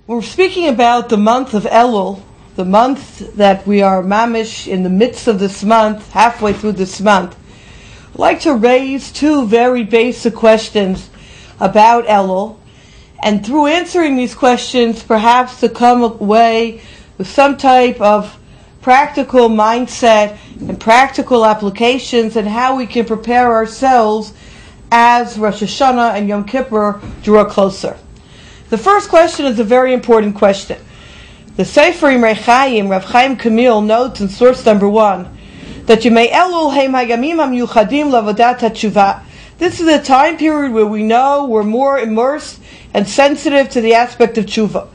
We're speaking about the month of Elul, the month that we are mamish in the midst of this month, halfway through this month. I'd like to raise two very basic questions about Elul, and through answering these questions, perhaps to come away with some type of practical mindset and practical applications and how we can prepare ourselves as Rosh Hashanah and Yom Kippur draw closer. The first question is a very important question. The Sefer Imrei Chaim, Rav Chaim Kamil, notes in source number 1 that Yemei Elul heim hayamim hamyuchadim lavodat hatshuva. This is a time period where we know we're more immersed and sensitive to the aspect of tshuva.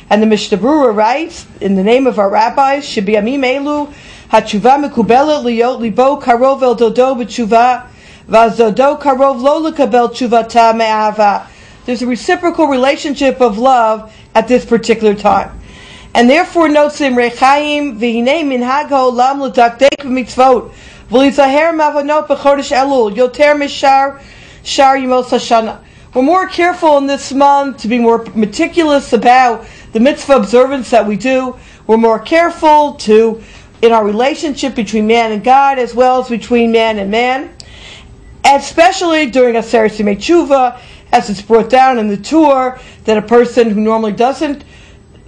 And the Mishnah Berurah writes, in the name of our rabbis, Shebiyamim elu hatshuva mekubelet liyot libo karov el dodo b'tshuva vaz dodo karov lo lekabel tshuvata me'ahava. There's a reciprocal relationship of love at this particular time. And therefore, notes Imrei Chaim, v'hinei minhag ha'olam l'dakdek b'mitzvot v'lizaher ma'avonot b'chodesh Elul yoter mishar shar yimos hashana. We're more careful in this month to be more meticulous about the mitzvah observance that we do. We're more careful in our relationship between man and God as well as between man and man. Especially during Aseret Yimei Tshuva, as it's brought down in the Torah, that a person who normally doesn't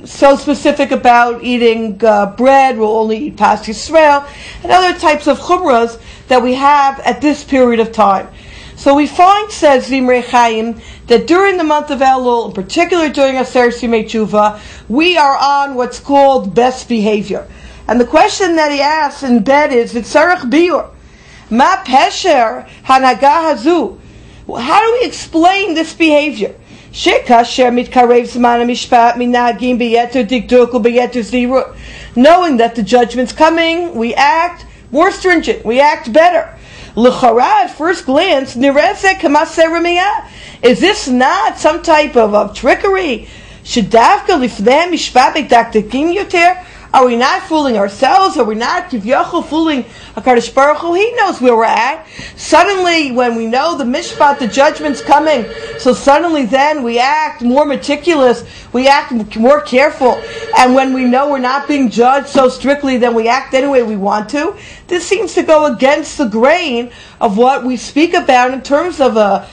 so specific about eating bread will only eat Pas Yisrael, and other types of chumras that we have at this period of time. So we find, says Imrei Chaim, that during the month of Elul, in particular during Aseret Yimei Tshuva, we are on what's called best behavior. And the question that he asks in bed is, V'tzarech biur, ma pesher hanaga hazu? How do we explain this behavior? Knowing that the judgment's coming, we act more stringent, we act better. At first glance, is this not some type of trickery? Are we not fooling ourselves? Are we not fooling HaKadosh Baruch Hu? He knows where we're at. Suddenly, when we know the mishpat, the judgment's coming, so suddenly then we act more meticulous, we act more careful, and when we know we're not being judged so strictly, then we act any way we want to. This seems to go against the grain of what we speak about in terms of a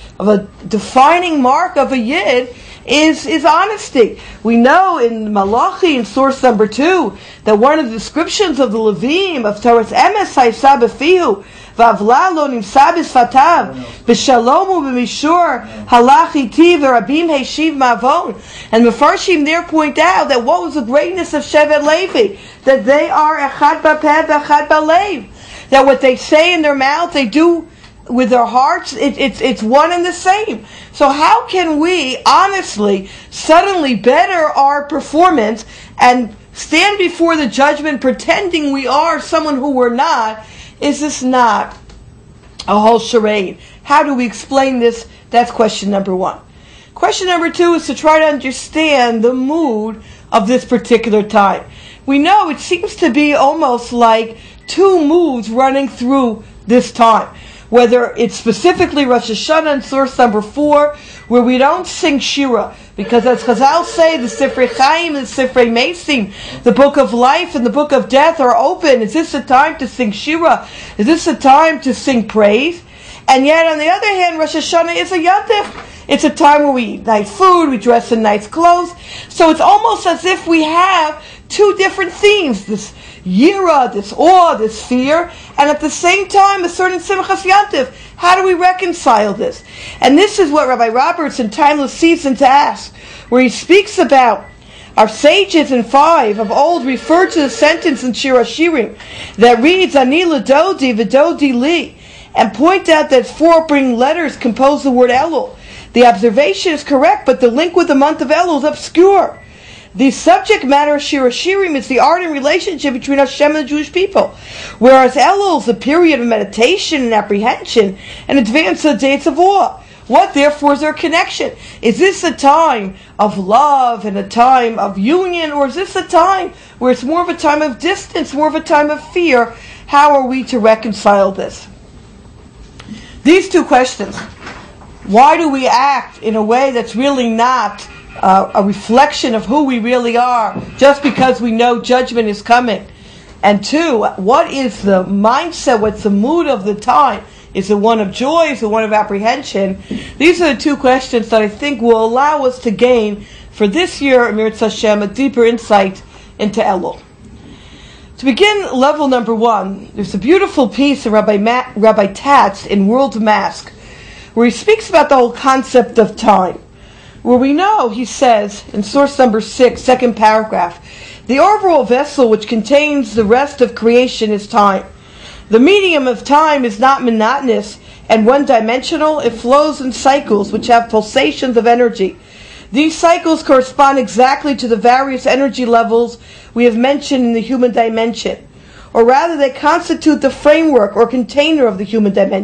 defining mark of a yid, is honesty. We know in Malachi, in source number 2, that one of the descriptions of the Levim, of Torah's emes ha'isa b'fihu, v'avla lo nimsa b'sfatav, b'shalom u'b'mishur halach iti v'rabim heishiv mavon. And Mefarshim there point out that what was the greatness of Shevet Levi? That they are echad b'peh v'echad b'lev. That what they say in their mouth, they do with their hearts, it's one and the same. So how can we honestly suddenly better our performance and stand before the judgment pretending we are someone who we're not? Is this not a whole charade? How do we explain this? That's question number 1. Question number 2 is to try to understand the mood of this particular time. We know it seems to be almost like two moods running through this time. Whether it's specifically Rosh Hashanah in source number 4, where we don't sing Shira, because as Chazal say, the Sifrei Chaim and the Sifrei Mesim, the book of life and the book of death are open. Is this a time to sing Shira? Is this a time to sing praise? And yet, on the other hand, Rosh Hashanah is a Yantif. It's a time where we eat nice food, we dress in nice clothes. So it's almost as if we have two different themes, this yira, this awe, this fear, and at the same time a certain simchas yantiv. How do we reconcile this? And this is what Rabbi Roberts in Timeless Season to ask, where he speaks about our sages in 5 of old referred to the sentence in Shir HaShirim that reads, Ani l'dodi v'dodi li, and point out that 4 opening letters compose the word Elul. The observation is correct, but the link with the month of Elul is obscure. The subject matter of Shir HaShirim is the ardent relationship between Hashem and the Jewish people, whereas Elul is a period of meditation and apprehension and advance of the days of awe. What therefore is their connection? Is this a time of love and a time of union, or is this a time where it's more of a time of distance, more of a time of fear? How are we to reconcile this? These two questions Why do we act in a way that's really not a reflection of who we really are, just because we know judgment is coming? And two, what is the mindset, what's the mood of the time? Is it one of joy? Is it one of apprehension? These are the two questions that I think will allow us to gain, for this year, Amirat Hashem, a deeper insight into Elul. To begin level number one, there's a beautiful piece of Rabbi Tatz in World Mask, where he speaks about the whole concept of time. Where we know, he says, in source number 6, second paragraph, the overall vessel which contains the rest of creation is time. The medium of time is not monotonous and one-dimensional. It flows in cycles which have pulsations of energy. These cycles correspond exactly to the various energy levels we have mentioned in the human dimension. Or rather, they constitute the framework or container of the human dimension.